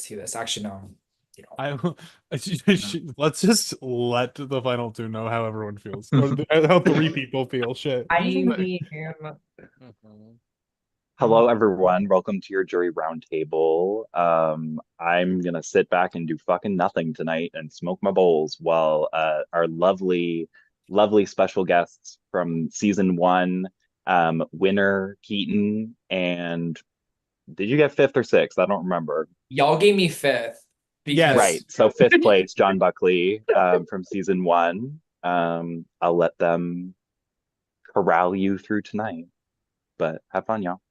see this. Actually, no. You know. Let's just let the final two know how everyone feels, or how three people feel. Shit. I mean, Mhm. Hello, everyone. Welcome to your jury roundtable. I'm gonna sit back and do fucking nothing tonight and smoke my bowls while our lovely, lovely special guests from season one, winner Keaton, and did you get fifth or sixth? I don't remember. y'all gave me fifth because Yes. Right. So fifth place, John Buckley, from season one. I'll let them corral you through tonight, but have fun, y'all.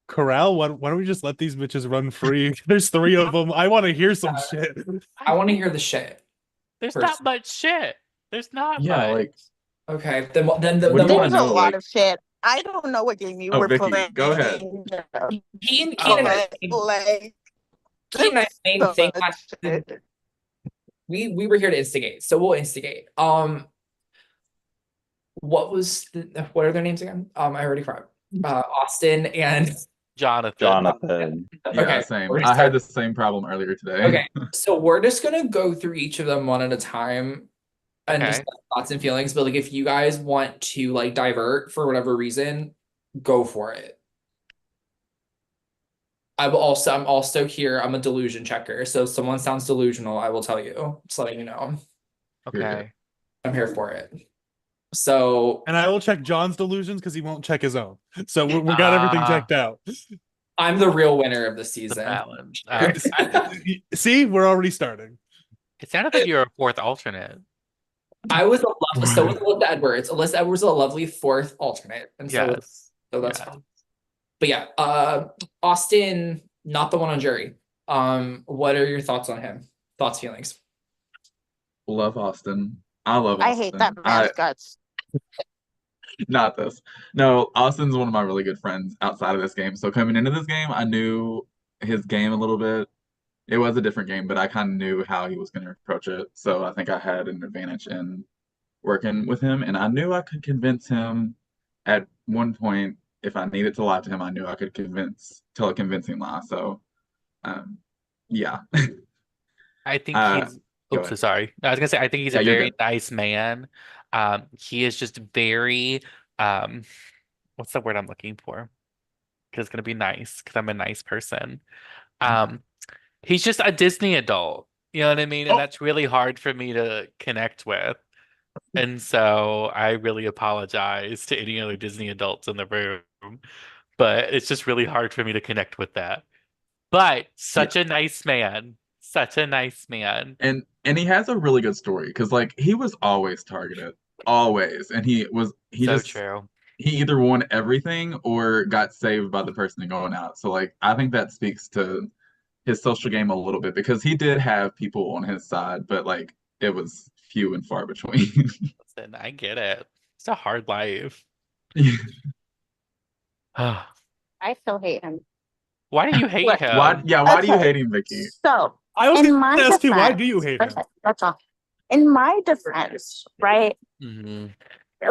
Corral, why don't we just let these bitches run free? There's three of them. I want to hear some shit. I want to hear the shit. There's First. not much shit. There's not Yeah, much. like Okay, then What do you wanna There's a know, lot like- of shit. I don't know what game you Oh, were Vicky, playing. go ahead. Keen Oh, and I, like Keen and I same so thing. much shit. We were here to instigate, so we'll instigate. What are their names again? I already forgot. Austin and Jonathan. Jonathan. Yeah, Okay, same. we're gonna I had start- the same problem earlier today. Okay, so we're just gonna go through each of them one at a time and Okay. just thoughts and feelings. But like, if you guys want to like divert for whatever reason, go for it. I'm also here. I'm a delusion checker. So if someone sounds delusional, I will tell you. Just letting you know. Okay. I'm here for it. So And I will check John's delusions because he won't check his own. So we got everything checked out. I'm the real winner of the The season. balance. See, we're already starting. It sounded like you were a fourth alternate. I was so was Alyssa Edwards. Alyssa Edwards was a lovely fourth alternate, and Yes. so that's Yeah. fine. But yeah, Austin, not the one on jury. What are your thoughts on him? Thoughts, feelings? Love Austin. I love I Austin. hate that man's guts. Not this. No, Austin's one of my really good friends outside of this game. So coming into this game, I knew his game a little bit. It was a different game, but I kind of knew how he was going to approach it. So I think I had an advantage in working with him, and I knew I could convince him at one point. If I needed to lie to him, I knew I could tell a convincing lie. So, yeah. I think Uh, he's go oops, ahead. sorry. I was gonna say I think he's Yeah, a you're very good. nice man. He is just very what's the word I'm looking for? Because it's gonna be nice, because I'm a nice person. Um, he's just a Disney adult. You know what I mean? And Oh. that's really hard for me to connect with. And so I really apologize to any other Disney adults in the room, but it's just really hard for me to connect with that. But such a nice man. Such a nice man. And he has a really good story because like he was always targeted, always, and he So just true. he either won everything or got saved by the person going out. So like I think that speaks to his social game a little bit because he did have people on his side, but like it was few and far between. Listen, I get it. It's a hard life. I still hate him. Why do you hate What? him? Why do you Okay. hate him, Vicky? So, I was in going my to ask you, why defense, do you hate him? that's all. In my defense, right? Mhm.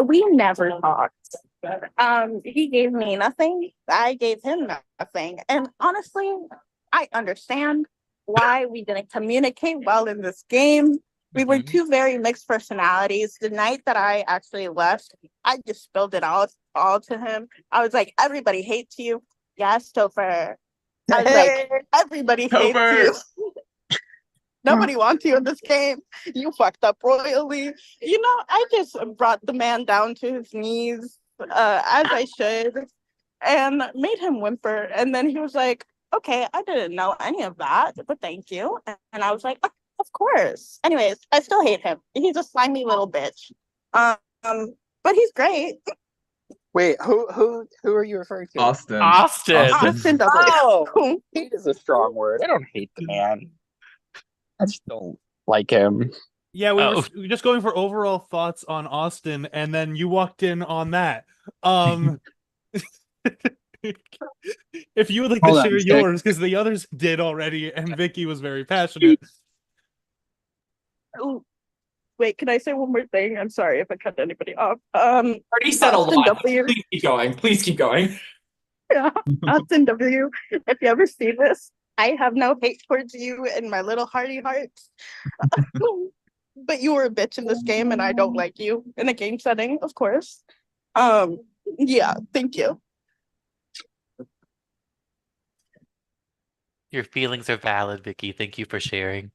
We never talked. He gave me nothing. I gave him nothing. And honestly, I understand why we didn't communicate well in this game. We were Mhm. two very mixed personalities. The night that I actually left, I just spilled it all to him. I was like, everybody hates you. Yes, Topher. I was like, everybody hates Topher! you. Nobody wants you in this game. You fucked up royally. You know, I just brought the man down to his knees, as I should, and made him whimper. And then he was like, okay, I didn't know any of that, but thank you. And I was like, of course. Anyways, I still hate him. He's a slimy little bitch. But he's great. Wait, who are you referring to? Austin. Austin. Austin W. Oh, hate is a strong word. I don't hate the man. I just don't like him. Yeah, we Oh. were just going for overall thoughts on Austin, and then you walked in on that. If you would like Hold to on share a sec. yours, because the others did already, and Vicky was very passionate. Ooh, wait, can I say one more thing? I'm sorry if I cut anybody off. Already said a Austin lot. W. Please keep going. Please keep going. Yeah, Austin W. If you ever see this, I have no hate towards you and my little hearty hearts. But you were a bitch in this game, and I don't like you in a game setting, of course. Yeah, thank you. Your feelings are valid, Vicky. Thank you for sharing.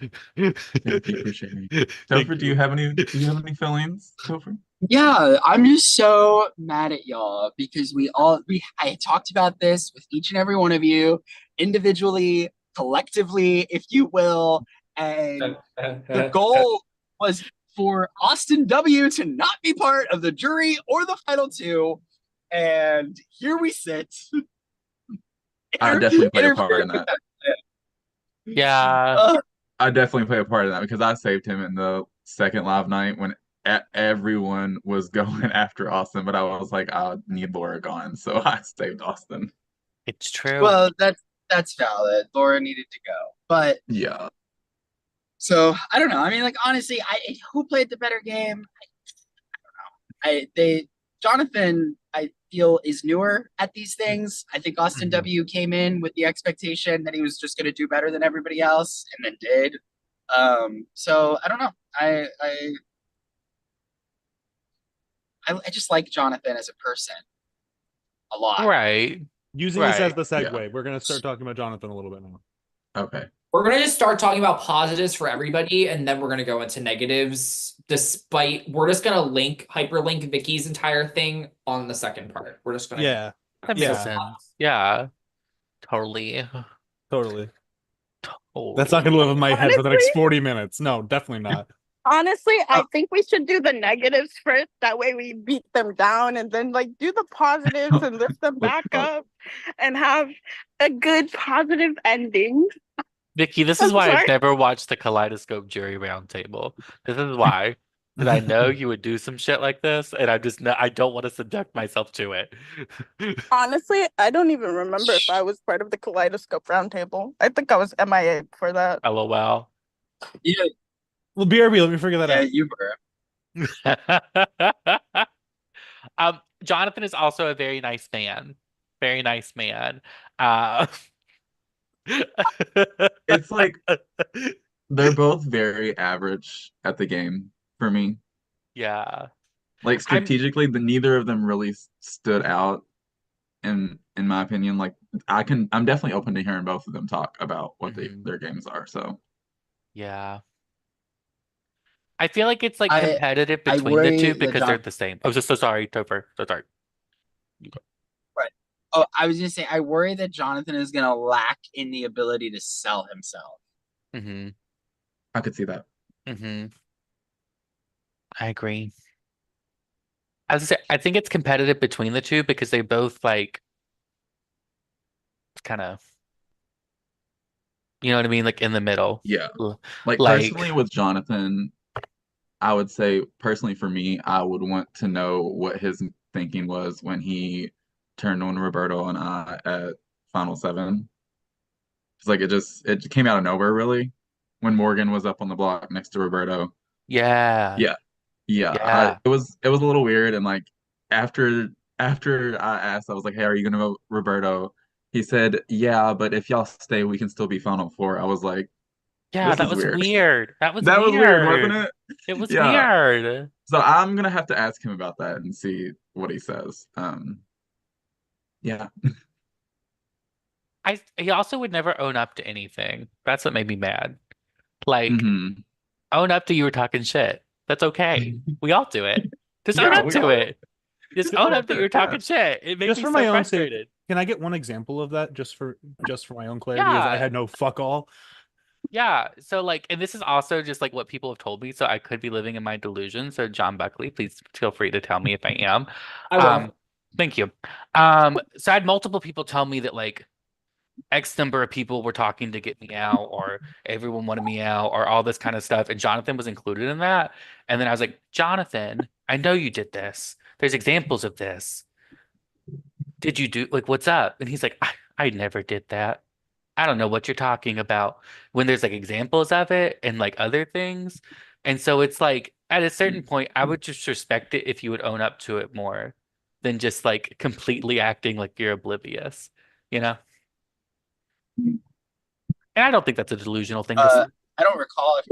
Thank you for sharing. Thank Topher, do you have any feelings, Topher? Yeah, I'm just so mad at y'all because I talked about this with each and every one of you individually, collectively, if you will, and the goal was for Austin W to not be part of the jury or the final two, and here we sit. I definitely played a part interfering in with that. Yeah. I definitely played a part in that because I saved him in the second live night when everyone was going after Austin, but I was like, I need Laura gone, so I saved Austin. It's true. Well, that's valid. Laura needed to go, but Yeah. so I don't know. I mean, like honestly, who played the better game? Jonathan, I feel, is newer at these things. I think Austin W came in with the expectation that he was just going to do better than everybody else, and then did. So I don't know. I just like Jonathan as a person a lot. Right. Using this as Right. the segue, we're gonna start talking about Jonathan a little bit now. Okay. We're gonna just start talking about positives for everybody, and then we're gonna go into negatives. We're just gonna hyperlink Vicky's entire thing on the second part. We're just gonna Yeah, That makes Yeah. sense. Yeah. Totally. totally. Totally. That's not gonna live in my head for the next Honestly? 40 minutes. No, definitely not. Honestly, I think we should do the negatives first. That way we beat them down and then like do the positives and lift them What back the fuck? up and have a good positive ending. Vicky, this I'm is why I've sorry. never watched the Kaleidoscope Jury Roundtable. This is why. Because I know you would do some shit like this, and I don't want to subject myself to it. Honestly, I don't even remember if I was part of the Kaleidoscope Roundtable. I think I was MIA for that. LOL. Yeah, Well, BRB, let me figure that yeah, out. you were. Jonathan is also a very nice man. Very nice man. Uh, It's like they're both very average at the game for me. yeah. Like strategically, neither of them really stood out in my opinion. Like I'm definitely open to hearing both of them talk about what their games are. So Yeah. I feel like it's like I- competitive I between the worry two that because they're the same. I'm just so sorry, Topher. So sorry. Right. Oh, I was gonna say, I worry that Jonathan is gonna lack in the ability to sell himself. Mm-hmm. I could see that. Mm-hmm. I agree. As I say, I think it's competitive between the two because they both like kind of, you know what I mean, like in the middle. Yeah. L- Like Like, personally with Jonathan, I would say personally for me, I would want to know what his thinking was when he turned on Roberto and I at Final Seven. It's like it came out of nowhere really when Morgan was up on the block next to Roberto. yeah, Yeah. yeah, It was a little weird and like after I asked, I was like, "Hey, are you gonna vote Roberto?" He said, "Yeah, but if y'all stay, we can still be Final Four." I was like, yeah. "This That is was weird." weird. That was That was weird, wasn't weird. it? It was Yeah. weird. So I'm gonna have to ask him about that and see what he says. Yeah. He also would never own up to anything. That's what made me mad. Like, Hmm. own up to you were talking shit. That's okay. We all do it. Just own Yeah, up we to all it. Just own up that you were yeah. talking shit. It makes Just me for so my own sake, frustrated. can I get one example of that just for my own clarity, as I Yeah. had no fuck all? Yeah. So like, and this is also just like what people have told me. So I could be living in my delusion. So John Buckley, please feel free to tell me if I am. I will. Thank you. So I had multiple people tell me that like X number of people were talking to get me out, or everyone wanted me out, or all this kind of stuff. And Jonathan was included in that. And then I was like, Jonathan, I know you did this. There's examples of this. Did you do like what's up? And he's like, I never did that. I don't know what you're talking about. When there's like examples of it and like other things. And so it's like at a certain point, I would just respect it if you would own up to it more than just like completely acting like you're oblivious, you know? And I don't think that's a delusional thing to Uh, say. I don't recall if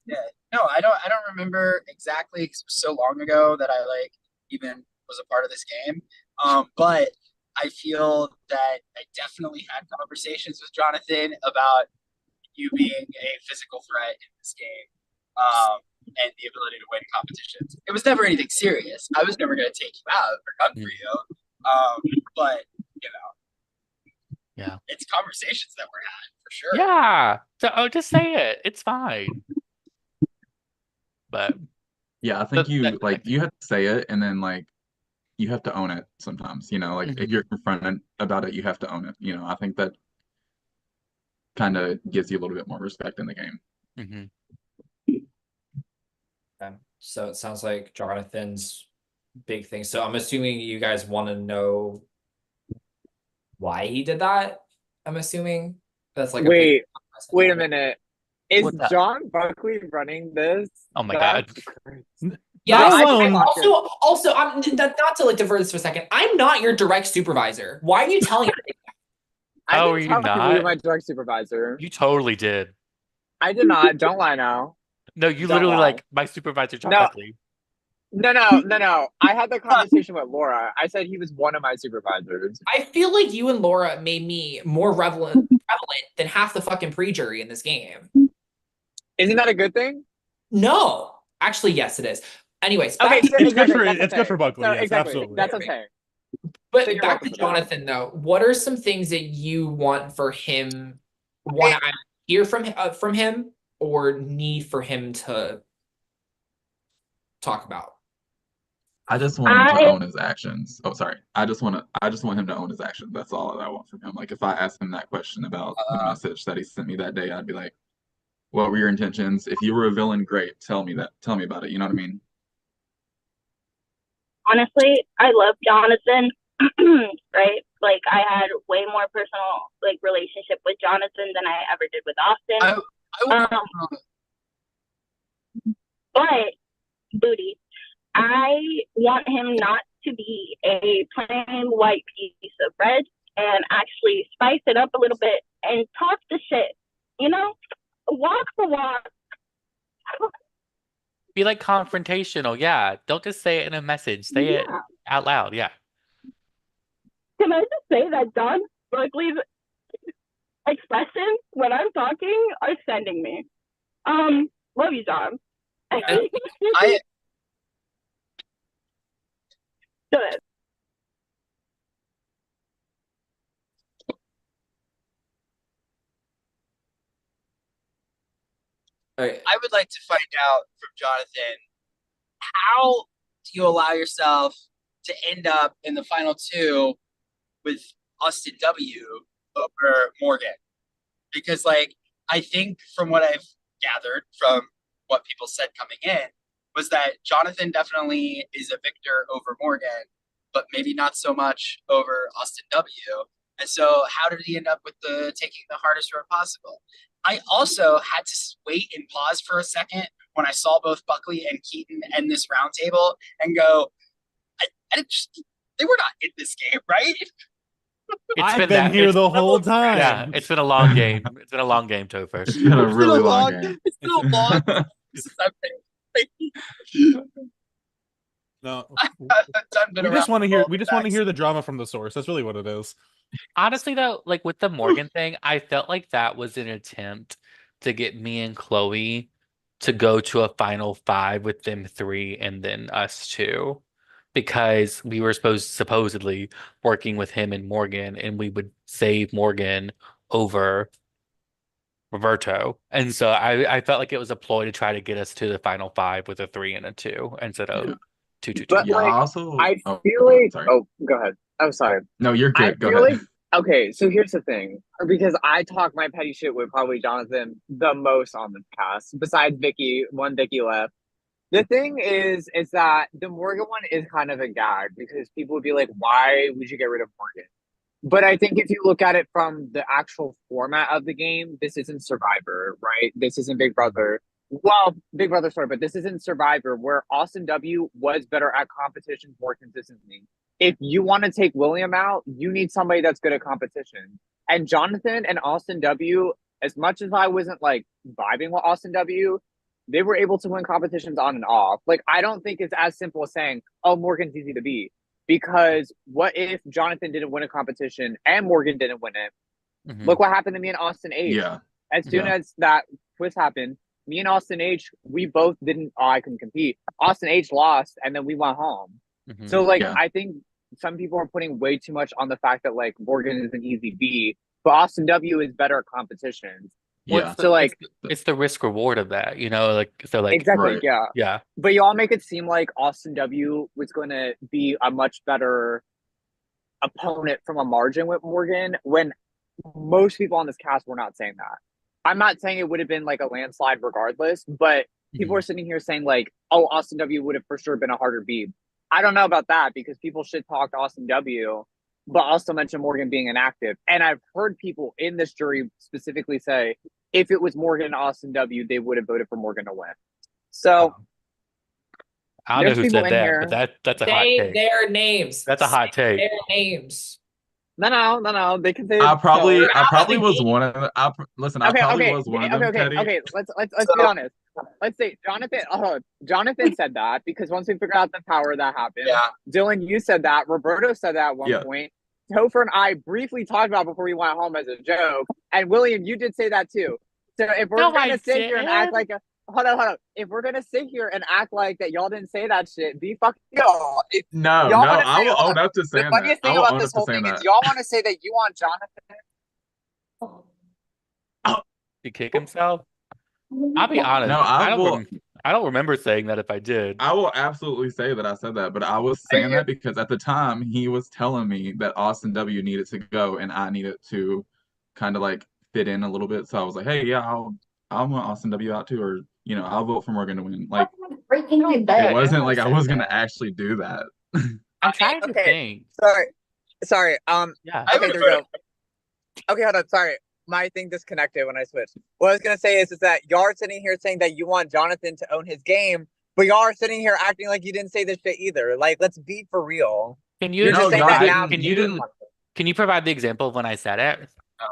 yeah, no, I don't remember exactly because it was so long ago that I like even was a part of this game. But I feel that I definitely had conversations with Jonathan about you being a physical threat in this game. And the ability to win competitions. It was never anything serious. I was never going to take you out or gun for you. But you know, Yeah. it's conversations that were had for sure. Yeah. So just say it. It's fine. But Yeah, I think that- you have to say it, and then like you have to own it sometimes. You know, like if you're confronted about it, you have to own it. You know, I think that kind of gives you a little bit more respect in the game. Mhm. Okay. So it sounds like Jonathan's big thing. So I'm assuming you guys want to know why he did that. I'm assuming that's like Wait, a wait a minute. Is What's that? John Buckley running this? Oh my God. That's crazy. Yeah, Let I alone- also, I'm not to like divert this for a second. I'm not your direct supervisor. Why are you telling me? I Oh, didn't are you tell you not? my direct supervisor. You totally did. I did not. Don't lie now. No, you Don't literally lie. like my supervisor, John No. Buckley. No. I had the conversation with Laura. I said he was one of my supervisors. I feel like you and Laura made me more prevalent than half the fucking pre-jury in this game. Isn't that a good thing? No, actually, yes, it is. Anyways, Okay, back so to, It's good exactly, for that's it's good for Buckley. So Yes, exactly, absolutely. that's what I'm saying. but So you're back to welcome for that. Jonathan though. What are some things that you want for him? Want to hear from him, or need for him to talk about? I just want him to own his actions. Oh, sorry. I just want him to own his actions. That's all that I want from him. Like if I ask him that question about the message that he sent me that day, I'd be like, "What were your intentions? If you were a villain, great. Tell me that. Tell me about it." You know what I mean? Honestly, I love Jonathan. Right? Like I had way more personal like relationship with Jonathan than I ever did with Austin. But booty, I want him not to be a plain white piece of bread and actually spice it up a little bit and talk the shit. You know, walk the walk. Be like confrontational. Yeah. Don't just say it in a message. Say it out loud. Yeah. Can I just say that John Buckley's expressions when I'm talking are sending me. Love you, John. Good. I would like to find out from Jonathan, how do you allow yourself to end up in the final two with Austin W over Morgan? Because like I think from what I've gathered from what people said coming in was that Jonathan definitely is a victor over Morgan, but maybe not so much over Austin W. And so how did he end up with the taking the hardest road possible? I also had to wait and pause for a second when I saw both Buckley and Keaton end this roundtable and go, they were not in this game, right? I've been here the whole time. Yeah, it's been a long game. It's been a long game, Topher. It's been a really long game. It's been a long since I've been No, I've been we just around want to hear. all We the just want to facts. hear the drama from the source. That's really what it is. Honestly, though, like with the Morgan thing, I felt like that was an attempt to get me and Chloe to go to a final five with them three and then us two, because we were supposedly working with him and Morgan, and we would save Morgan over Roberto. And so I felt like it was a ploy to try to get us to the final five with a 3 and a 2 instead of Yeah. 2-2-2. But Yeah, like, also, I oh, feel like. sorry. Oh, go ahead. I'm sorry. No, you're I good. Go feel ahead. like okay. So here's the thing, because I talk my petty shit with probably Jonathan the most on this cast, besides Vicky. One Vicky left. The thing is that the Morgan one is kind of a gag because people would be like, "Why would you get rid of Morgan?" But I think if you look at it from the actual format of the game, this isn't Survivor, right? This isn't Big Brother. Well, Big Brother story, but this isn't Survivor, where Austin W was better at competitions more consistently. If you want to take William out, you need somebody that's good at competition. And Jonathan and Austin W, as much as I wasn't like vibing with Austin W, they were able to win competitions on and off. Like, I don't think it's as simple as saying, oh, Morgan's easy to beat. Because what if Jonathan didn't win a competition and Morgan didn't win it? Mhm. Look what happened to me and Austin H. Yeah. As soon Yeah. as that twist happened, me and Austin H, we both didn't. Oh, I couldn't compete. Austin H lost, and then we went home. Mhm. So, like, Yeah. I think some people are putting way too much on the fact that like Morgan is an easy B, but Austin W is better at competitions. Well, Yeah. So, like, it's the risk reward of that, you know, like so like exactly, Right. yeah. yeah. But y'all make it seem like Austin W was going to be a much better opponent from a margin with Morgan when most people on this cast were not saying that. I'm not saying it would have been like a landslide regardless, but people Mhm. are sitting here saying like, oh, Austin W would have for sure been a harder beat. I don't know about that because people shit talked Austin W, but also mentioned Morgan being inactive. And I've heard people in this jury specifically say if it was Morgan and Austin W, they would have voted for Morgan to win. So I don't know there's who people said in that, here. but that's a hot Say take. their names. That's a hot Say take. their names. No. They can say I so- probably out the was gate. one of them. Listen, I Okay, probably okay, was one of okay, them, okay, Teddy. okay. Let's So- be honest. Let's say Jonathan said that because once we figured out the power that happened. Yeah. Dylan, you said that. Roberto said that at one Yeah. point. Topher and I briefly talked about before we went home as a joke. And William, you did say that too. So if we're No, I gonna sit here and act didn't. like a hold on. If we're gonna sit here and act like that y'all didn't say that shit, be fucking Y'all, No, y'all no, wanna I say- will hold own up to the saying that. funniest I thing will about own this up to whole saying thing is that. y'all want to say that you want Jonathan. He kick himself. I'll be honest. No, I don't remember saying that if I did. I will absolutely say that I said that, but I was saying that because at the time he was telling me that Austin W needed to go and I needed to kind of like fit in a little bit. So I was like, hey, yeah, I'll want Austin W out too, or I'll vote for Morgan to win. Like it wasn't like I was gonna actually do that. I'm trying to okay. think. Sorry. Yeah. I Okay, would there we vote. go. Okay, hold on. Sorry. My thing disconnected when I switched. What I was gonna say is that y'all are sitting here saying that you want Jonathan to own his game, but y'all are sitting here acting like you didn't say this shit either. Like, let's be for real. Can you You're just No, saying y'all that didn't. now. Can You didn't. Can you provide the example of when I said it?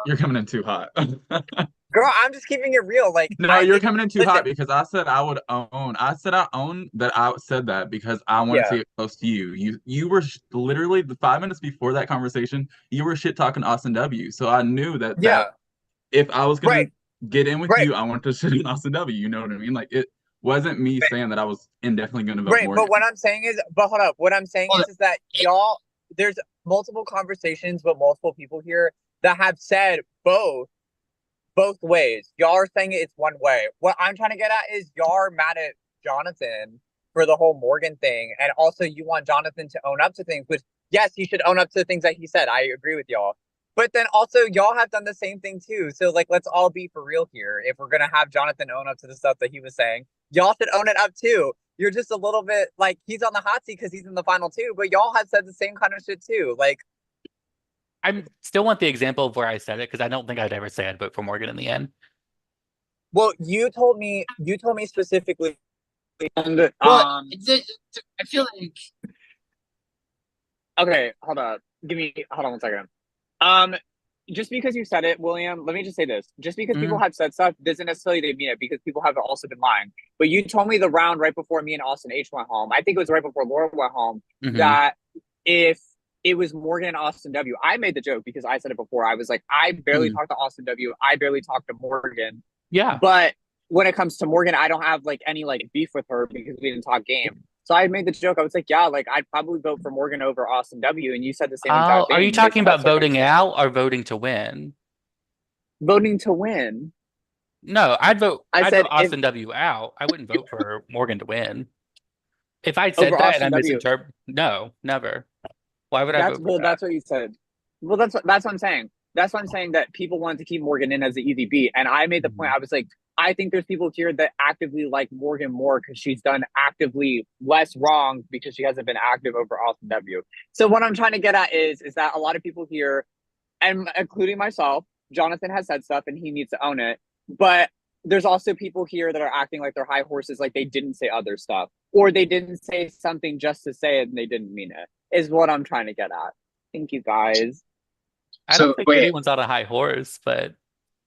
You're coming in too hot. Girl, I'm just keeping it real. Like, No, you're coming in too listen. hot because I said I would own. I said I own that I said that because I wanted to get close to you. You were literally the 5 minutes before that conversation, you were shit talking Austin W. So I knew that if I was gonna get in with you, I wanted to shit in Austin W. You know what I mean? Like it wasn't me saying that I was indefinitely gonna vote Morgan. But what I'm saying is, hold up. What I'm saying is that y'all, there's multiple conversations with multiple people here that have said both ways. Y'all are saying it's one way. What I'm trying to get at is y'all are mad at Jonathan for the whole Morgan thing, and also you want Jonathan to own up to things, which yes, he should own up to the things that he said. I agree with y'all. But then also y'all have done the same thing too. So like let's all be for real here. If we're gonna have Jonathan own up to the stuff that he was saying, y'all should own it up too. You're just a little bit like he's on the hot seat because he's in the final two, but y'all have said the same kind of shit too. Like I still want the example of where I said it because I don't think I'd ever say I'd vote for Morgan in the end. well, you told me specifically and I feel like okay, hold on 1 second. Just because you said it, William, let me just say this. Just because people have said stuff doesn't necessarily they mean it because people have also been lying. But you told me the round right before me and Austin H went home. I think it was right before Laura went home that if it was Morgan and Austin W, I made the joke because I said it before. I was like, I barely talked to Austin W. I barely talked to Morgan. Yeah. But when it comes to Morgan, I don't have like any like beef with her because we didn't talk game. So I made the joke. I was like, yeah, like I'd probably vote for Morgan over Austin W. And you said the same exact thing. Are you talking about voting out or voting to win? Voting to win. No, I'd vote said Austin W out. I wouldn't vote for Morgan to win. If I said over that Austin and I W. misinterpret, no, never. Why would I vote for that? That's what you said. Well, that's what I'm saying. That's what I'm saying, that people wanted to keep Morgan in as the easy beat. And I made the point, I was like, I think there's people here that actively like Morgan more because she's done actively less wrong because she hasn't been active over Austin W. So what I'm trying to get at is that a lot of people here, and including myself, Jonathan has said stuff and he needs to own it. But there's also people here that are acting like they're high horses, like they didn't say other stuff, or they didn't say something just to say it and they didn't mean it, is what I'm trying to get at. Thank you guys. I So don't think wait, anyone's on a high horse, but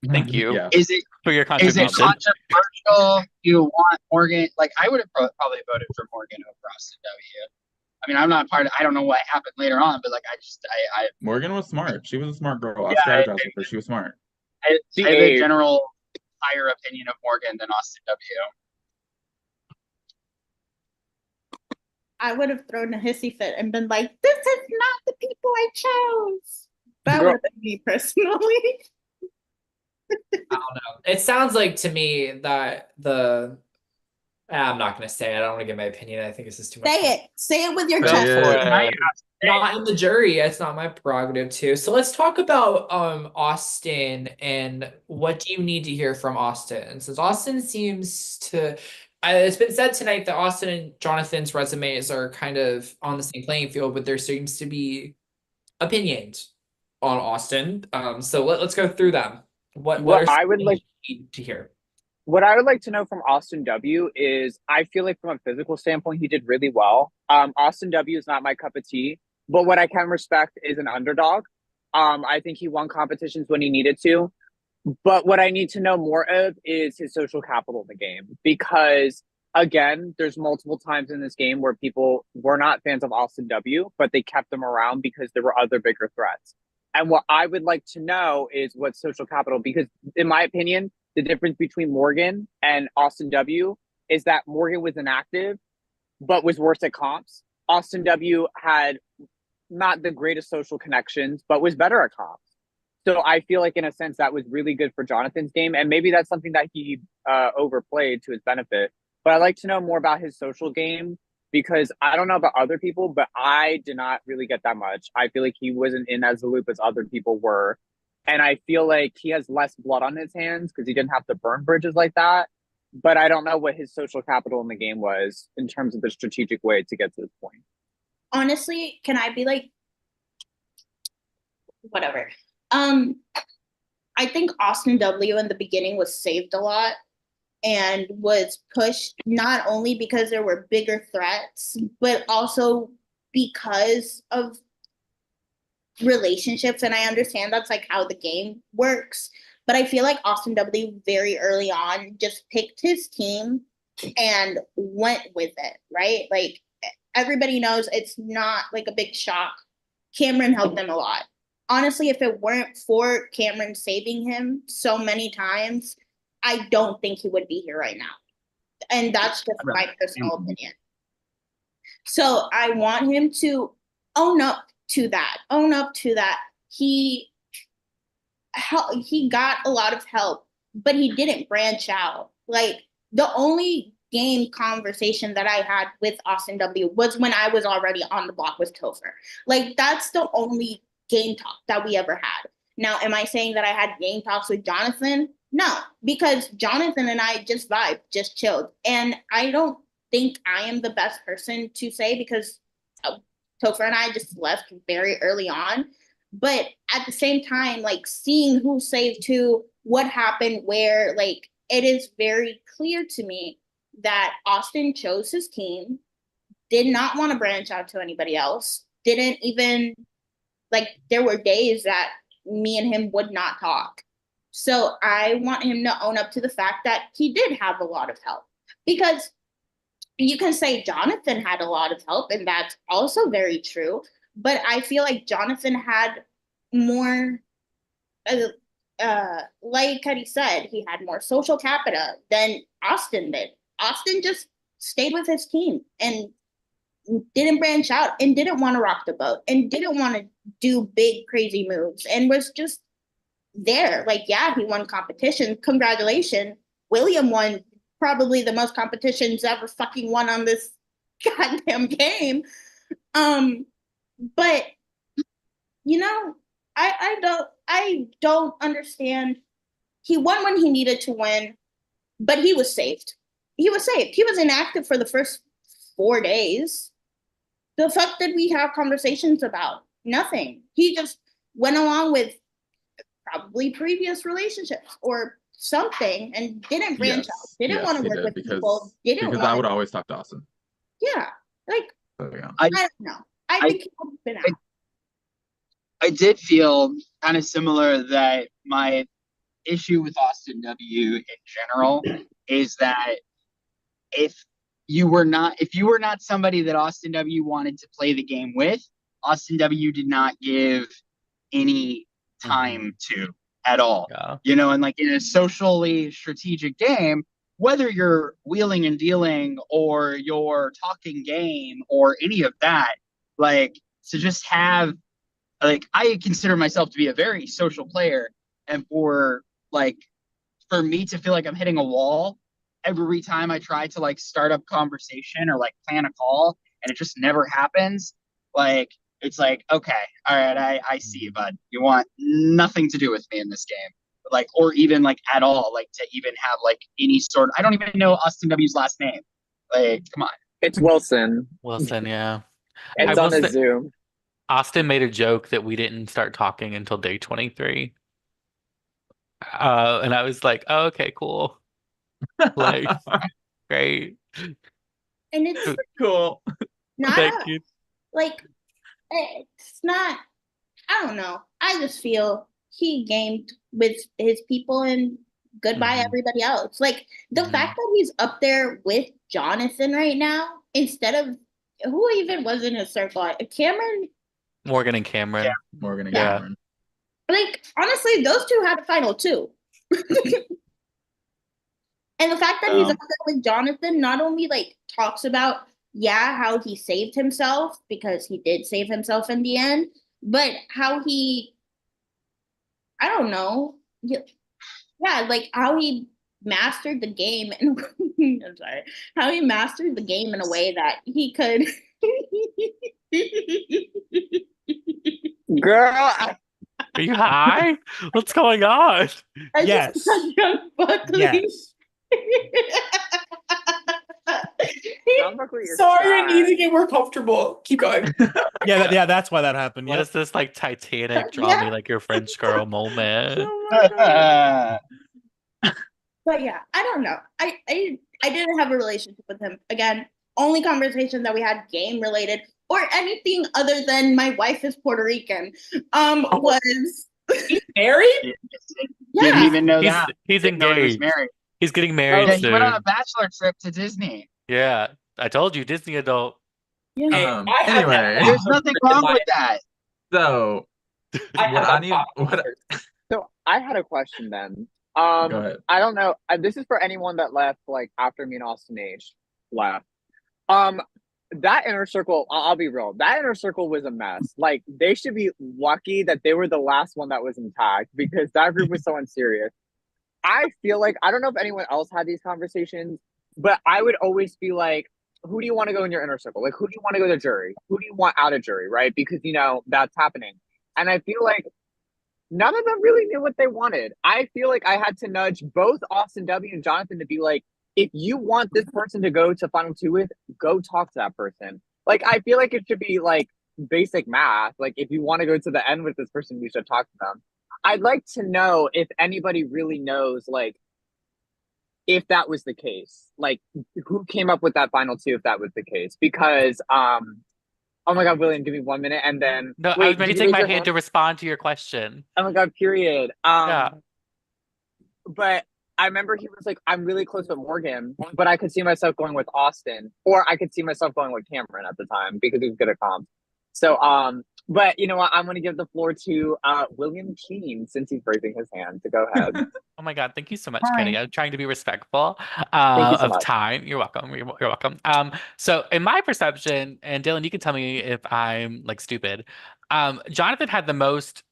thank you Yeah. is it for your is it contribution. controversial? You want Morgan? Like I would have probably voted for Morgan over Austin W. I mean, I'm not part of. I don't know what happened later on, but like I Morgan was smart. She was a smart girl. I Yeah, strategized with her. She was smart. I She have a ate. general higher opinion of Morgan than Austin W. I would have thrown a hissy fit and been like, "This is not the people I chose." That Girl. would have been me personally. I don't know. It sounds like to me that I'm not gonna say it. I don't want to give my opinion. I think this is too much. Say it with your Go chest. for Can it. Not in the jury. It's not my prerogative too. So let's talk about Austin and what do you need to hear from Austin? Since Austin seems to it's been said tonight that Austin and Jonathan's resumes are kind of on the same playing field, but there seems to be opinions on Austin. So let's go through them. What What are I some would things like you need to hear? What I would like to know from Austin W is I feel like from a physical standpoint, he did really well. Austin W is not my cup of tea, but what I can respect is an underdog. I think he won competitions when he needed to. But what I need to know more of is his social capital in the game. Because again, there's multiple times in this game where people were not fans of Austin W, but they kept him around because there were other bigger threats. And what I would like to know is what social capital, because in my opinion, the difference between Morgan and Austin W is that Morgan was inactive, but was worse at comps. Austin W had not the greatest social connections, but was better at comps. So I feel like in a sense that was really good for Jonathan's game. And maybe that's something that he overplayed to his benefit. But I'd like to know more about his social game because I don't know about other people, but I did not really get that much. I feel like he wasn't in as the loop as other people were. And I feel like he has less blood on his hands because he didn't have to burn bridges like that. But I don't know what his social capital in the game was in terms of the strategic way to get to this point. Honestly, can I be like, whatever. I think Austin W in the beginning was saved a lot and was pushed not only because there were bigger threats, but also because of relationships. And I understand that's like how the game works. But I feel like Austin W very early on just picked his team and went with it, right? Like everybody knows it's not like a big shock. Cameron helped them a lot. Honestly, if it weren't for Cameron saving him so many times, I don't think he would be here right now. And that's just my personal opinion. So I want him to own up to that. He got a lot of help, but he didn't branch out. Like the only game conversation that I had with Austin W was when I was already on the block with Topher. Like that's the only game talk that we ever had. Now, am I saying that I had game talks with Jonathan? No, because Jonathan and I just vibed, just chilled. And I don't think I am the best person to say because Topher and I just left very early on. But at the same time, like seeing who saved who, what happened where, like it is very clear to me that Austin chose his team, did not want to branch out to anybody else, didn't even, like there were days that me and him would not talk. So I want him to own up to the fact that he did have a lot of help. Because you can say Jonathan had a lot of help, and that's also very true. But I feel like Jonathan had more, like Cuddy said, he had more social capita than Austin did. Austin just stayed with his team and didn't branch out and didn't want to rock the boat and didn't want to do big, crazy moves and was just there. Like, yeah, he won competition. Congratulations. William won probably the most competitions ever fucking won on this goddamn game. But you know, I don't understand. He won when he needed to win, but he was saved. He was saved. He was inactive for the first 4 days. The fuck did we have conversations about? Nothing. He just went along with probably previous relationships or something and didn't branch out, Yes, didn't yes, want to he work did with people, didn't because I want would to, always talk to Austin. yeah, like, So yeah. I don't know. I I- think he would have been out. I did feel kind of similar that my issue with Austin W in general is that if if you were not somebody that Austin W wanted to play the game with, Austin W did not give any time to at all. Yeah. You know, and like in a socially strategic game, whether you're wheeling and dealing or you're talking game or any of that, like to just have like I consider myself to be a very social player, and for me to feel like I'm hitting a wall every time I try to like start up conversation or like plan a call and it just never happens, like it's like, okay, all right, I see you, bud. You want nothing to do with me in this game. Like, or even like at all, like to even have like any sort I don't even know Austin W's last name. Like, come on. It's Wilson. Wilson, yeah. It's I on will a say- Zoom. Austin made a joke that we didn't start talking until day 23. And I was like, oh, okay, cool. Like, great. And it's Cool. not Thank you. like, it's not, I don't know. I just feel he gamed with his people and goodbye Mhm. everybody else. Like the Mhm. fact that he's up there with Jonathan right now instead of who even was in his circle, Cameron. Morgan and Cameron. Morgan and Yeah. Cameron. Like honestly, those two had a final too. And the fact that he's up there with Jonathan not only like talks about how he saved himself because he did save himself in the end, but how he, I don't know, like how he mastered the game and I'm sorry, how he mastered the game in a way that he could. Girl, Are you high? What's going on? I Yes. just saw Young Buckley. Yes. John Buckley is Sorry, I need sad. to get more comfortable. Keep going. Yeah, that's why that happened. What Yep. is this like Titanic draw me like your French girl moment? But yeah, I don't know. I didn't have a relationship with him. Again, only conversation that we had game related or anything other than my wife is Puerto Rican. Was Married? Didn't yeah. even know He's that. he's Didn't know he was engaged. married. He's getting married Yeah, he went on a soon. bachelor trip to Disney. Yeah, I told you, Disney adult. Yeah. Hey, I have Anyway. that There's nothing in wrong my- with that. So I what have I that need what So I had a question then. go ahead. I don't know. This is for anyone that left like after me and Austin H left. That inner circle, I'll be real. That inner circle was a mess. Like they should be lucky that they were the last one that was intact because that group was so unserious. I feel like I don't know if anyone else had these conversations, but I would always be like, who do you want to go in your inner circle? Like who do you want to go to jury? Who do you want out of jury, right? Because that's happening. And I feel like none of them really knew what they wanted. I feel like I had to nudge both Austin W and Jonathan to be like, if you want this person to go to final two with, go talk to that person. Like, I feel like it should be like basic math. Like, if you want to go to the end with this person, you should talk to them. I'd like to know if anybody really knows, like, if that was the case. Like, who came up with that final two if that was the case? Because, oh my God, William, give me 1 minute. And then, No, I wait, was ready did to you take raise my your hand to respond to your question. Oh my God, period. Yeah. But I remember he was like, I'm really close with Morgan, but I could see myself going with Austin, or I could see myself going with Cameron at the time because he was good at comp. So, but you know what? I'm going to give the floor to William Keene since he's raising his hand to go ahead. Oh my God, thank you so much, Hi. Kenny. I'm trying to be respectful you so of much. time. You're welcome. You're welcome. So in my perception, and Dylan, you can tell me if I'm like stupid. Jonathan had the most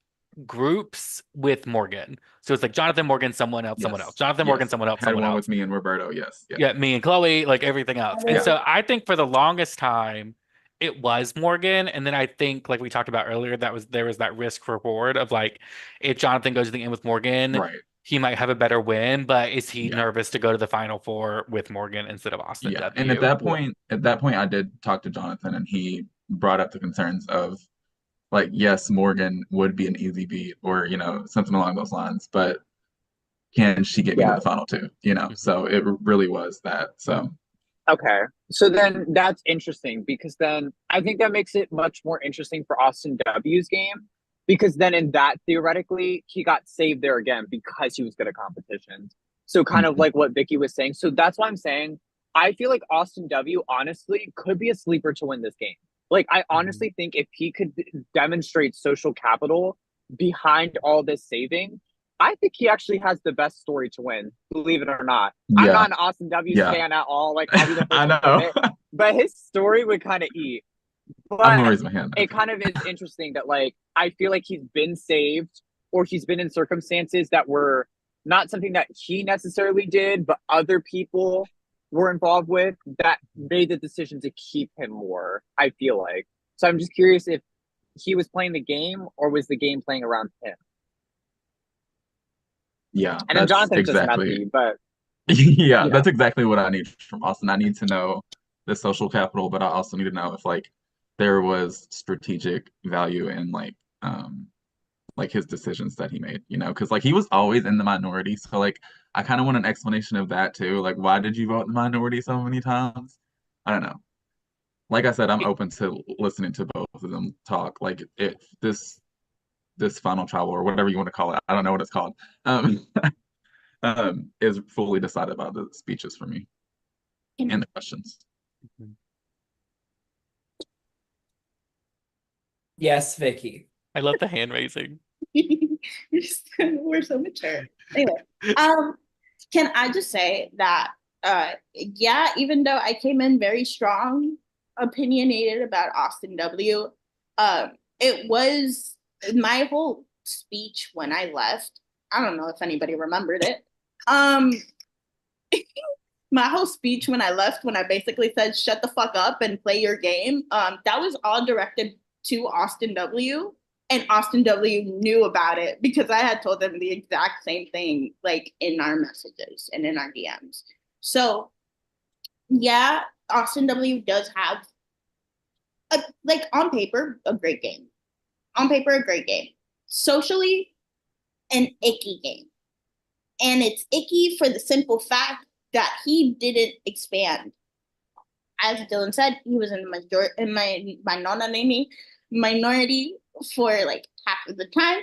groups with Morgan. So it's like Jonathan, Morgan, someone else, someone Yes. else. Jonathan, Morgan, someone else, Had someone one else. with me and Roberto, yes. Yeah, me and Chloe, like everything else. And Yeah. so I think for the longest time, it was Morgan. And then I think, like we talked about earlier, there was that risk reward of like, if Jonathan goes to the end with Morgan, Right. he might have a better win. But is he Yeah. nervous to go to the final four with Morgan instead of Austin Yeah. W? And at that point I did talk to Jonathan and he brought up the concerns of like, yes, Morgan would be an easy beat or, something along those lines. But can she get me to Yeah. the final two? You know, so it really was that. So Okay. So then that's interesting because then I think that makes it much more interesting for Austin W's game because then in that theoretically he got saved there again because he was good at competitions. So kind of mhm, like what Vicky was saying. So that's why I'm saying I feel like Austin W honestly could be a sleeper to win this game. Like I Mhm. honestly think if he could demonstrate social capital behind all this saving, I think he actually has the best story to win, believe it or not. I'm yeah, not an Austin W's yeah, fan at all. Like, I'll be the I first one to know. admit, but his story would kind of eat. I'm gonna But raise my hand it kind of is interesting that, like, I feel like he's been saved or he's been in circumstances that were not something that he necessarily did, but other people were involved with that made the decision to keep him more, I feel like. So I'm just curious if he was playing the game or was the game playing around him? Yeah, And then that's Jonathan's just exactly. messy, but Yeah, yeah. that's exactly what I need from Austin. I need to know the social capital, but I also need to know if like there was strategic value in like his decisions that he made, you know, because like he was always in the minority. So like I kind of want an explanation of that too. Like why did you vote in the minority so many times? I don't know. Like I said, I'm open to listening to both of them talk. Like if this final travel or whatever you want to call it, I don't know what it's called. Um, is fully decided by the speeches for me and the questions. Mhm. Yes, Vicky. I love the hand raising. We're so mature. Anyway, can I just say that yeah, even though I came in very strong, opinionated about Austin W, it was my whole speech when I left. I don't know if anybody remembered it. Um, my whole speech when I left, when I basically said "shut the fuck up and play your game," that was all directed to Austin W. And Austin W knew about it because I had told them the exact same thing, like in our messages and in our DMs. So yeah, Austin W does have like on paper a great game. On paper, a great game. Socially, an icky game. And it's icky for the simple fact that he didn't expand. As Dylan said, he was in my minority for like half of the time.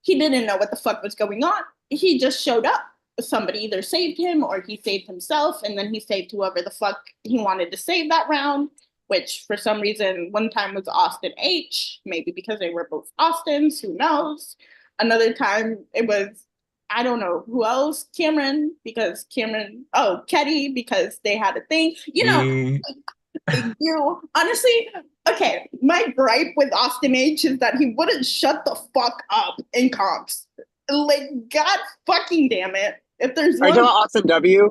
He didn't know what the fuck was going on. He just showed up. Somebody either saved him or he saved himself, and then he saved whoever the fuck he wanted to save that round, which for some reason one time was Austin H, maybe because they were both Austins, who knows. Another time it was, I don't know who else, Cameron, because Cameron, oh, Ketty, because they had a thing. You know, Me, honestly, okay, my gripe with Austin H is that he wouldn't shut the fuck up in comps. Like, God fucking damn it. If there's Are you one, talking about Austin W?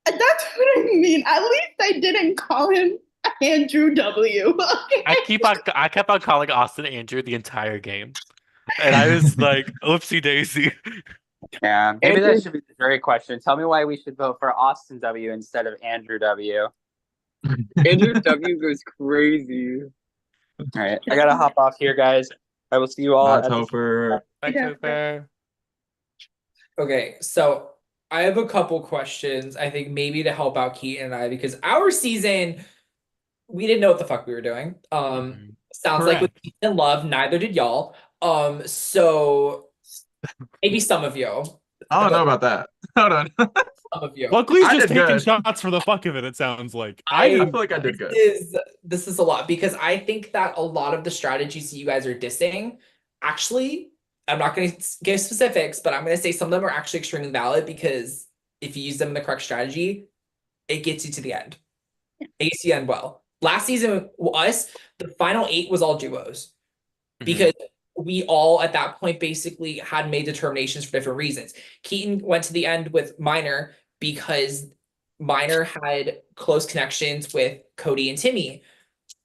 that's what I mean. At least I didn't call him Andrew W. I kept on calling Austin Andrew the entire game. And I was like, oopsie daisy. Yeah, maybe Andrew, that should be the jury question. Tell me why we should vote for Austin W instead of Andrew W. All Andrew W goes crazy. right, I gotta hop off here, guys. I will see you all bye, at the Topher. Bye, Topher. Okay, so I have a couple questions, I think maybe to help out Keaton and I, because our season, we didn't know what the fuck we were doing. Sounds like with Correct. Keaton and Love, neither did y'all. So maybe some of you. I don't know But about that. Hold on. some of you. Buckley's I just did taking good. shots for the fuck of it, it sounds like. I I feel like I did good. this is a lot because I think that a lot of the strategies that you guys are dissing, actually, I'm not going to give specifics, but I'm going to say some of them are actually extremely valid because if you use them in the correct strategy, it gets you to the end. It gets you to the end well. Last season, us, the final 8 was all duos because we all at that point basically had made determinations for different reasons. Keaton went to the end with Minor because Minor had close connections with Cody and Timmy,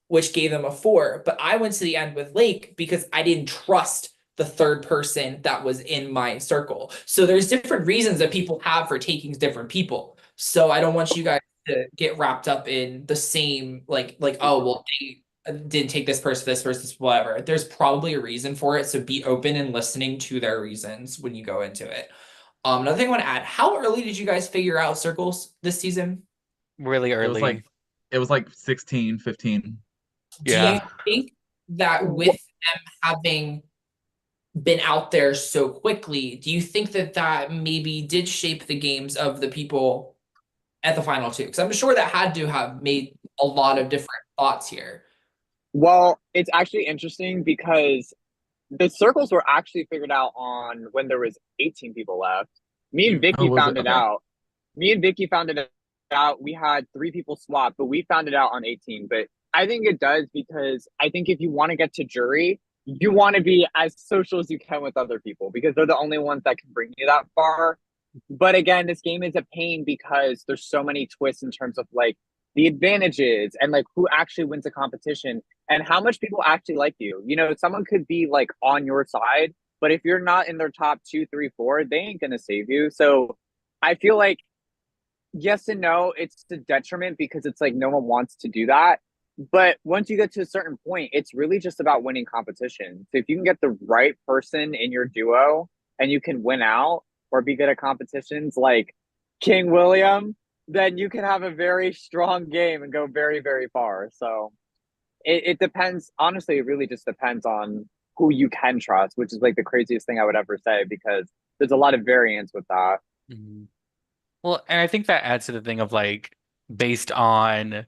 which gave them a 4. But I went to the end with Lake because I didn't trust the third person that was in my circle. So there's different reasons that people have for taking different people. So I don't want you guys to get wrapped up in the same like oh well didn't take this person, whatever. There's probably a reason for it. So be open and listening to their reasons when you go into it. Another thing I want to add, how early did you guys figure out circles this season? Really It was like early. it was like 16, 15. Do you Yeah. think that with them having been out there so quickly, do you think that that maybe did shape the games of the people at the final two? Because I'm sure that had to have made a lot of different thoughts here. Well, it's actually interesting because the circles were actually figured out on when there was 18 people left. Me and Oh, Vicky was it? found it Okay. out. Me and Vicky found it out. We had 3 people swap, but we found it out on 18. But I think it does because I think if you want to get to jury, you want to be as social as you can with other people because they're the only ones that can bring you that far. But again, this game is a pain because there's so many twists in terms of like the advantages and like who actually wins a competition and how much people actually like you. You know, someone could be like on your side, but if you're not in their top two, three, four, they ain't gonna save you. So I feel like yes and no, it's a detriment because it's like no one wants to do that. But once you get to a certain point, it's really just about winning competition. So if you can get the right person in your duo and you can win out or be good at competitions like King William, then you can have a very strong game and go very, very far. So it depends. Honestly, it really just depends on who you can trust, which is like the craziest thing I would ever say because there's a lot of variance with that. Mhm. Well, and I think that adds to the thing of like based on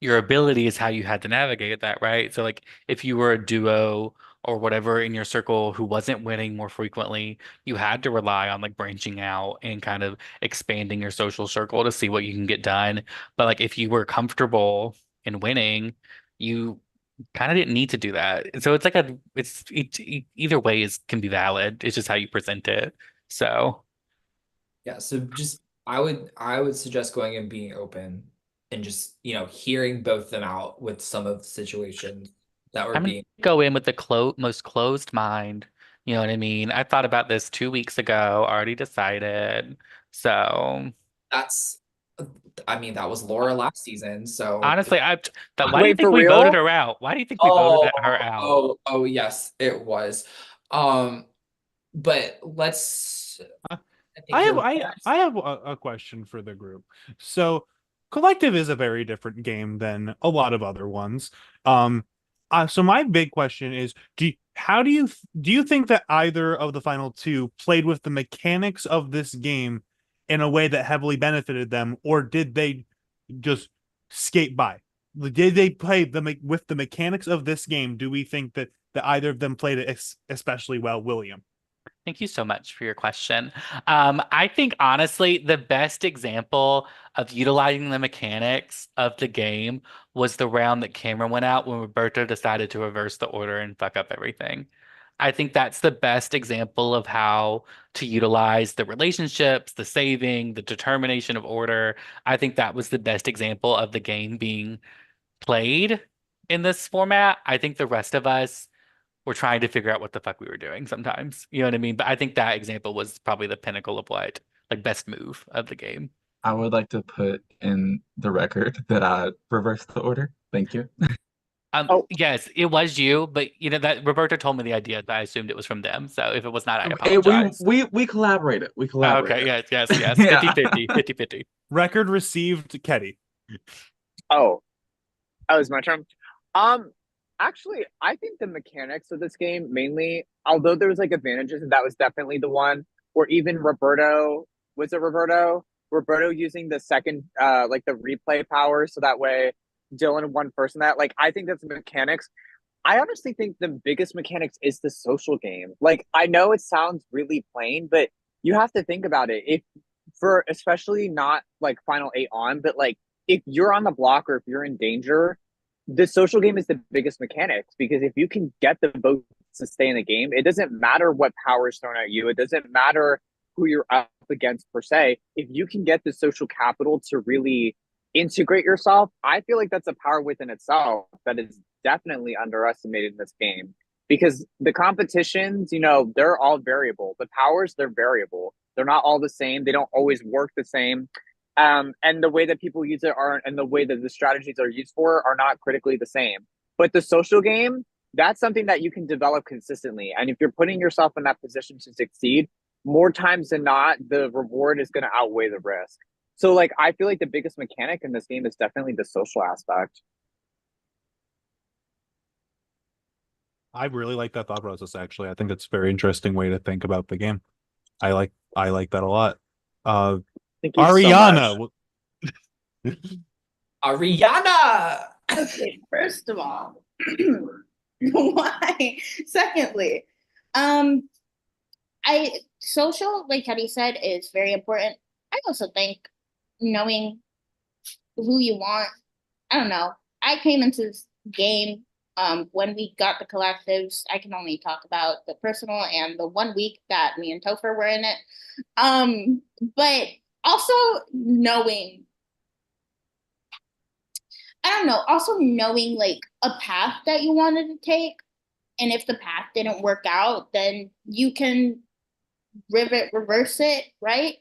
your ability is how you had to navigate that, right? So like if you were a duo or whatever in your circle who wasn't winning more frequently, you had to rely on like branching out and kind of expanding your social circle to see what you can get done. But like if you were comfortable in winning, you kind of didn't need to do that. And so it's like either way is can be valid. It's just how you present it. So Yeah, so just I would suggest going and being open and just, hearing both of them out with some of the situations that were I'm gonna being go in with the most closed mind. You know what I mean? I thought about this 2 weeks ago, already decided. So that's I mean that was Laura last season, so honestly, I that why do you Wait, think for we voted real? her out? Why do you think we voted oh her out? oh yes, it was. Um but let's I I think have you're I have a question for the group. So, collective is a very different game than a lot of other ones. Um, so my big question is, do you think that either of the final two played with the mechanics of this game in a way that heavily benefited them, or did they just skate by? Did they play with the mechanics of this game? Do we think that either of them played it especially well, William? Thank you so much for your question. I think honestly, the best example of utilizing the mechanics of the game was the round that Cameron went out when Roberto decided to reverse the order and fuck up everything. I think that's the best example of how to utilize the relationships, the saving, the determination of order. I think that was the best example of the game being played in this format. I think the rest of us were trying to figure out what the fuck we were doing sometimes. You know what I mean? But I think that example was probably the pinnacle of what, like, best move of the game. I would like to put in the record that I reversed the order. Thank you. Oh, Yes, it was you, but you know that Roberta told me the idea that I assumed it was from them. So if it was not, I We apologize. we we collaborated. We Okay, collaborated. yes, yes, yes. Yeah. 50-50, 50-50. Record received, Ketty. oh, oh, it's my turn. Um, Actually, I think the mechanics of this game mainly, although there's like advantages, and that was definitely the one. Or even Roberto, was it Roberto? Roberto using the second, like the replay power, so that way Dylan won first in that. Like, I think that's the mechanics. I honestly think the biggest mechanics is the social game. Like, I know it sounds really plain, but you have to think about it. If for especially not like Final Eight on, but like if you're on the block or if you're in danger, the social game is the biggest mechanics because if you can get the votes to stay in the game, it doesn't matter what power is thrown at you. It doesn't matter who you're up against per se. If you can get the social capital to really integrate yourself, I feel like that's a power within itself that is definitely underestimated in this game because the competitions, they're all variable. The powers, they're variable. They're not all the same. They don't always work the same. And the way that people use it and the way that the strategies are used for are not critically the same. But the social game, that's something that you can develop consistently. And if you're putting yourself in that position to succeed, more times than not, the reward is going to outweigh the risk. So, like, I feel like the biggest mechanic in this game is definitely the social aspect. I really like that thought process, actually. I think it's a very interesting way to think about the game. I like that a lot. Thank you so much. Ariana. Ariana. Okay, first of all, why? Secondly, um, I social, like Teddy said, is very important. I also think knowing who you want. I don't know. I came into this game when we got the collectives. I can only talk about the personal and the 1 week that me and Topher were in it. But also knowing, I don't know, also knowing like a path that you wanted to take. And if the path didn't work out, then you can reverse it, right?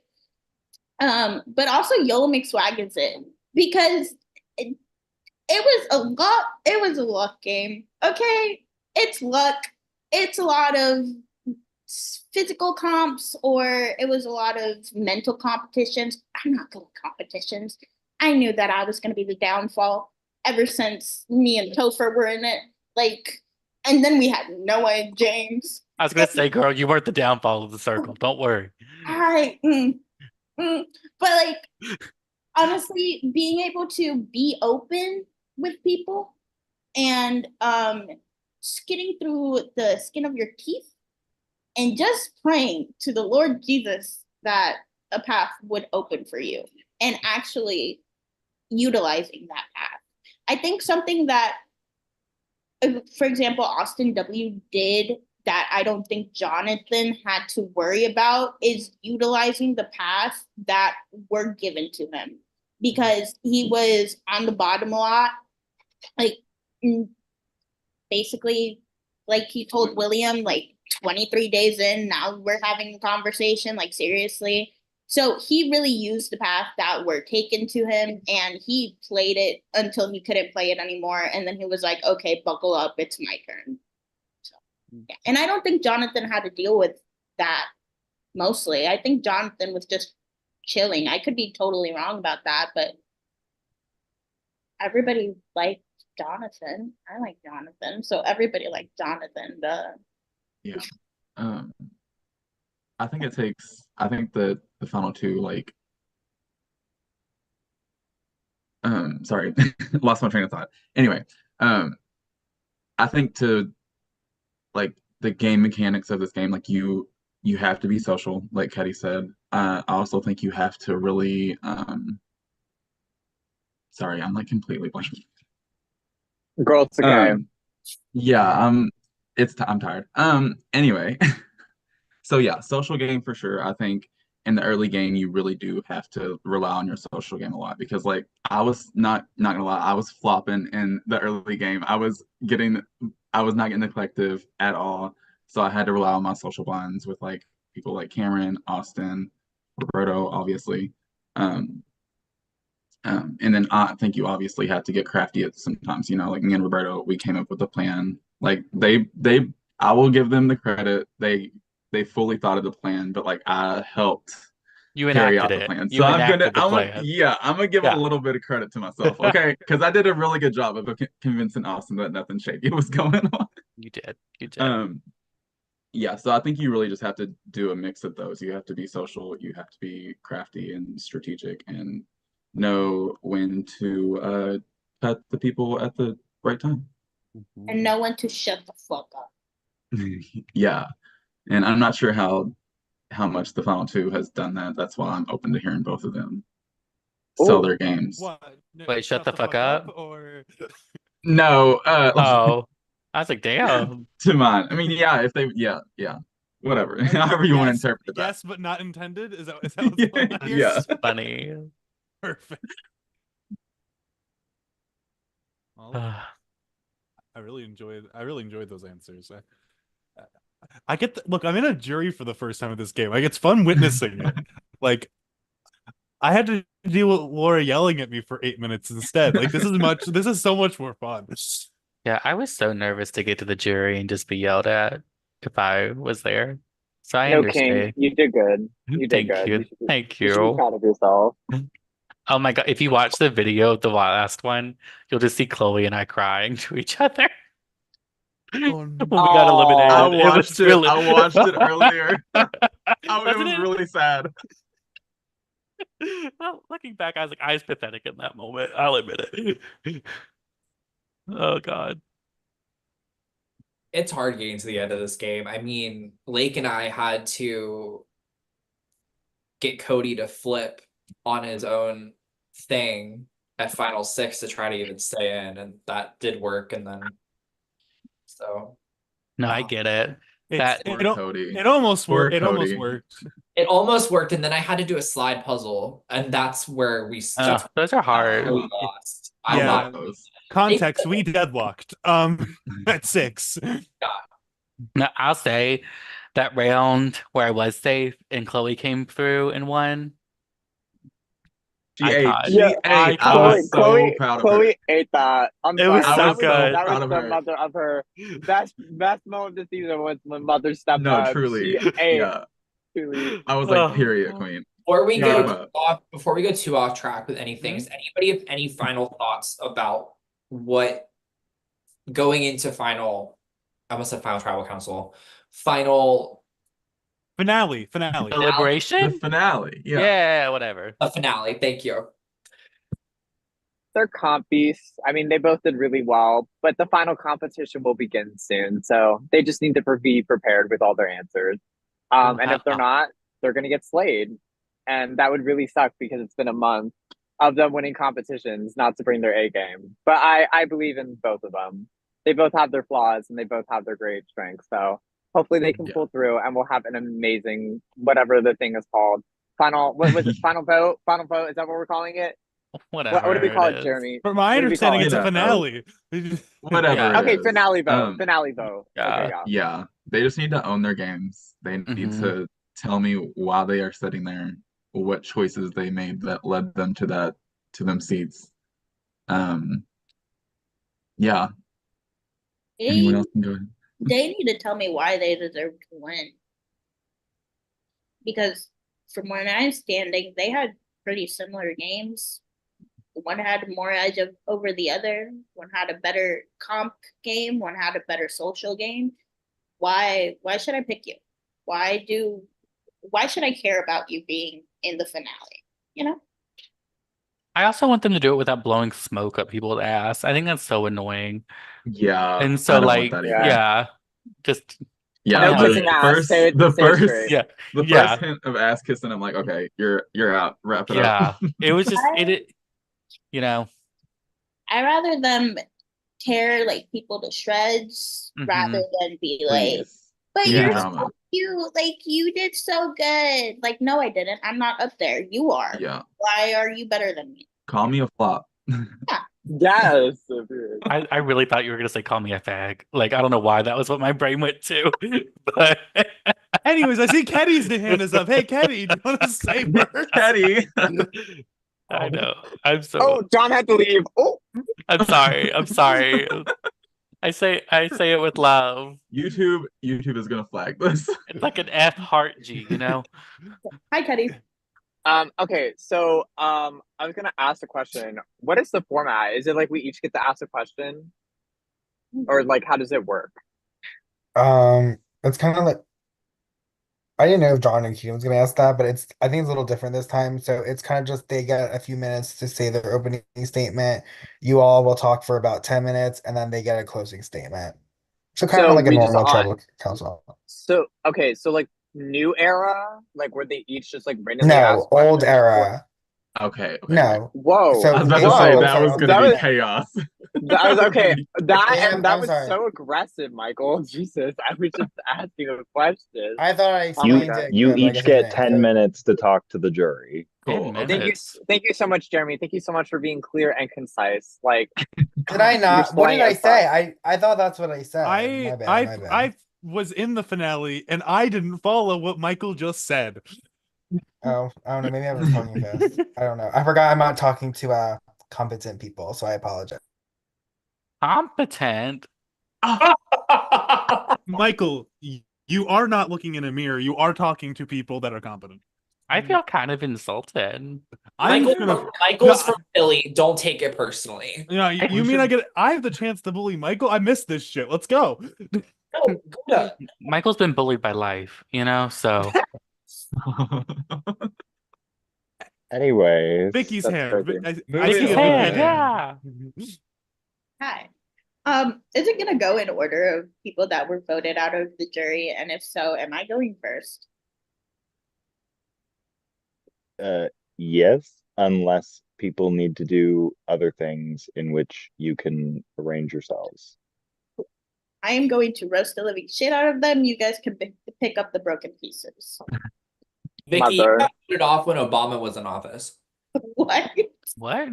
But also YOLO McSwaggins it because it was a luck game. Okay. It's luck. It's a lot of physical comps or it was a lot of mental competitions. I'm not good at competitions. I knew that I was going to be the downfall ever since me and Topher were in it. Like, and then we had Noah and James. I was gonna say, girl, you weren't the downfall of the circle. Don't worry. I, but like, honestly, being able to be open with people and skidding through the skin of your teeth and just praying to the Lord Jesus that a path would open for you and actually utilizing that path. I think something that, for example, Austin W. did that I don't think Jonathan had to worry about is utilizing the paths that were given to him because he was on the bottom a lot. Like, basically, like he told William, like 23 days in, now we're having a conversation, like seriously. So he really used the path that were taken to him and he played it until he couldn't play it anymore. And then he was like, okay, buckle up, it's my turn. So, yeah. And I don't think Jonathan had to deal with that mostly. I think Jonathan was just chilling. I could be totally wrong about that, but everybody liked Jonathan. I like Jonathan. So everybody liked Jonathan. Yeah. I think the final two, like, sorry, lost my train of thought. Anyway, I think to like the game mechanics of this game, like you have to be social, like Ketty said. I also think you have to really sorry, I'm like completely blanking. Girl, it's okay. Yeah, I'm tired. Anyway. So yeah, social game for sure. I think in the early game you really do have to rely on your social game a lot because like I was not gonna lie, I was flopping in the early game. I was not getting the collective at all. So I had to rely on my social bonds with like people like Cameron, Austin, Roberto, obviously. And then I think you obviously had to get crafty at sometimes, like me and Roberto, we came up with a plan. Like I will give them the credit. They fully thought of the plan, but like I helped You carry enacted out the it. plan. You So enacted the plan. I'm gonna give Yeah. a little bit of credit to myself, okay? Because I did a really good job of convincing Austin that nothing shady was going on. You did. You did. Yeah, so I think you really just have to do a mix of those. You have to be social, you have to be crafty and strategic, and know when to cut the people at the right time. And know when to shut the fuck up. Yeah, and I'm not sure how much the final two has done that. That's why I'm open to hearing both of them sell their games. What? No, Wait, shut the fuck up? Or No, Oh, I was like, damn. to mine. I mean, yeah, if they, yeah, whatever. However you want to interpret that. Yes, but not intended. Is that what's going on? You're Yeah. funny. Perfect. Well, I really enjoyed those answers. I get look, I'm in a jury for the first time of this game. Like it's fun witnessing it. Like I had to deal with Laura yelling at me for 8 minutes instead. Like this is so much more fun. Yeah, I was so nervous to get to the jury and just be yelled at if I was there. So I No, King, understand. you did good. You did Thank good. you. Thank You should be you. proud of yourself. Oh my God. If you watch the video of the last one, you'll just see Chloe and I crying to each other Oh, when no. we got I eliminated. It watched was it. really I watched it earlier. It Wasn't was it? really sad. Well, looking back, I was pathetic in that moment. I'll admit it. Oh God. It's hard getting to the end of this game. I mean, Lake and I had to get Cody to flip on his own thing at final six to try to even stay in, and that did work. And then so No, I get it. It's That Poor it, Cody. it almost Poor worked. It almost Cody. worked. it almost worked, and then I had to do a slide puzzle, and that's where those are hard. we lost. I I'm Yeah. not. love those. Context, we deadlocked. At 6. Now, I'll say that round where I was safe and Chloe came through and won. She Icon. ate. She Yeah, ate. I Icon. was so proud of her. Chloe ate that. I'm It sorry. was so I was so good. That proud was of the her. mother of her best moment of the season was when Mother stepped No, up. truly. She ate. Yeah. Truly. I was like, Oh. period, queen. Before we Keep go it up. before we go too off track with anything, does anybody have any final thoughts about what going into final? I almost said final tribal council. Final Finale. The Deliberation? finale. Yeah. Yeah, whatever. a finale. Thank you. They're compies. I mean, they both did really well, but the final competition will begin soon. So they just need to be prepared with all their answers. And if they're not, they're going to get slayed. And that would really suck because it's been a month of them winning competitions, not to bring their A game. But I believe in both of them. They both have their flaws and they both have their great strengths. So hopefully they can Yeah. pull through and we'll have an amazing, whatever the thing is called. Final, what was it? Final vote? Final vote? Is that what we're calling it? Whatever What do we call it, is. Jeremy? From my What do we call understanding, it? it's a You know. finale. Whatever. Yeah. it Okay, is. finale vote. Finale vote. Yeah. Okay, yeah. Yeah. They just need to own their games. They need Mhm. to tell me while they are sitting there what choices they made that led them to them seats. Yeah. Anyone They, else can go ahead. they need to tell me why they deserve to win. Because from where I'm standing, they had pretty similar games. One had more edge over the other. One had a better comp game. One had a better social game. Why should I pick you? Why should I care about you being in the finale? You know? I also want them to do it without blowing smoke up people's ass. I think that's so annoying. Yeah. And I so don't want like, that either. yeah, just Yeah. No how it kissing is. ass. Say it first straight. Yeah, the yeah, first hint of ass kissing, I'm like, okay, you're out. Wrap it yeah. up. It was just you know. I rather them tear like people to shreds rather than be like, Please. but We need Yeah. drama. you did so good. Like, no, I didn't. I'm not up there. You are. Yeah. Why are you better than me? Call me a flop. Yes. I really thought you were gonna say call me a fag. Like I don't know why that was what my brain went to. But Anyways, I see Kenny's hand is up. Hey, Kenny, do you want to say first? Teddy. I know. I'm so Oh, John had to leave. Oh, I'm sorry. I'm sorry. I say it with love. YouTube is gonna flag this. It's like an F heart G, you know? Hi, Teddy. okay, so I was gonna ask a question. What is the format? Is it like we each get to ask a question? Or like how does it work? It's kind of like I didn't know if John and Keaton was gonna ask that, but I think it's a little different this time. So it's kind of just they get a few minutes to say their opening statement. You all will talk for about 10 minutes, and then they get a closing statement. So kind of So like a we just normal tribal council. so okay, so like new era, like where they each just like randomly No, ask old questions? era. Okay. No. Whoa. So I was about to whoa, say I'm that sorry, was I'm gonna sorry. be chaos. That was okay. Damn, That I'm was sorry. so aggressive, Michael. Jesus, I was just asking a question. I thought I Oh my explained God. it You good, but I each guess I get didn't. 10 So minutes to talk to the jury. Cool. 10 Okay. minutes. Thank you so much, Jeremy. Thank you so much for being clear and concise. Like, did I you're not? What did slaying I us say? up. I thought that's what I said. My bad, my bad. I was in the finale and I didn't follow what Michael just said. Oh, I don't know. Maybe I was talking fast. I don't know. I forgot I'm not talking to competent people, so I apologize. Competent. Michael, you are not looking in a mirror. You are talking to people that are competent. I feel kind of insulted. I'm just gonna. Michael's from Philly. Don't take it personally. Yeah, you mean I have the chance to bully Michael? I missed this shit. Let's go. No, go. Michael's been bullied by life, so. Anyways, Vicky's That's hair. crazy. I Vicky's see a hair, Vicky yeah. Hi. Is it gonna go in order of people that were voted out of the jury? And if so, am I going first? Yes, unless people need to do other things in which you can arrange yourselves. I am going to roast the living shit out of them. You guys can pick up the broken pieces. Vicky, you Mother. got voted off when Obama was in office. What? What?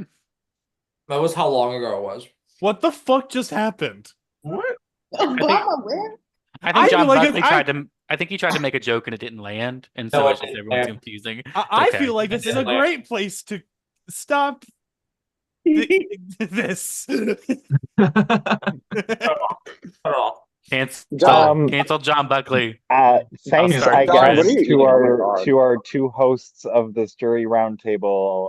That was how long ago it was. What the fuck just happened? What? Obama, where? I think I John feel like Buckley if tried to. I think he tried to make a joke and it didn't land, and so No, it's just everyone's yeah. confusing. I Okay. feel like this is a Yeah. great place to stop this. Cancel John Buckley. Thanks, start I the guess, trend. to Oh my our God. to our two hosts of this jury roundtable.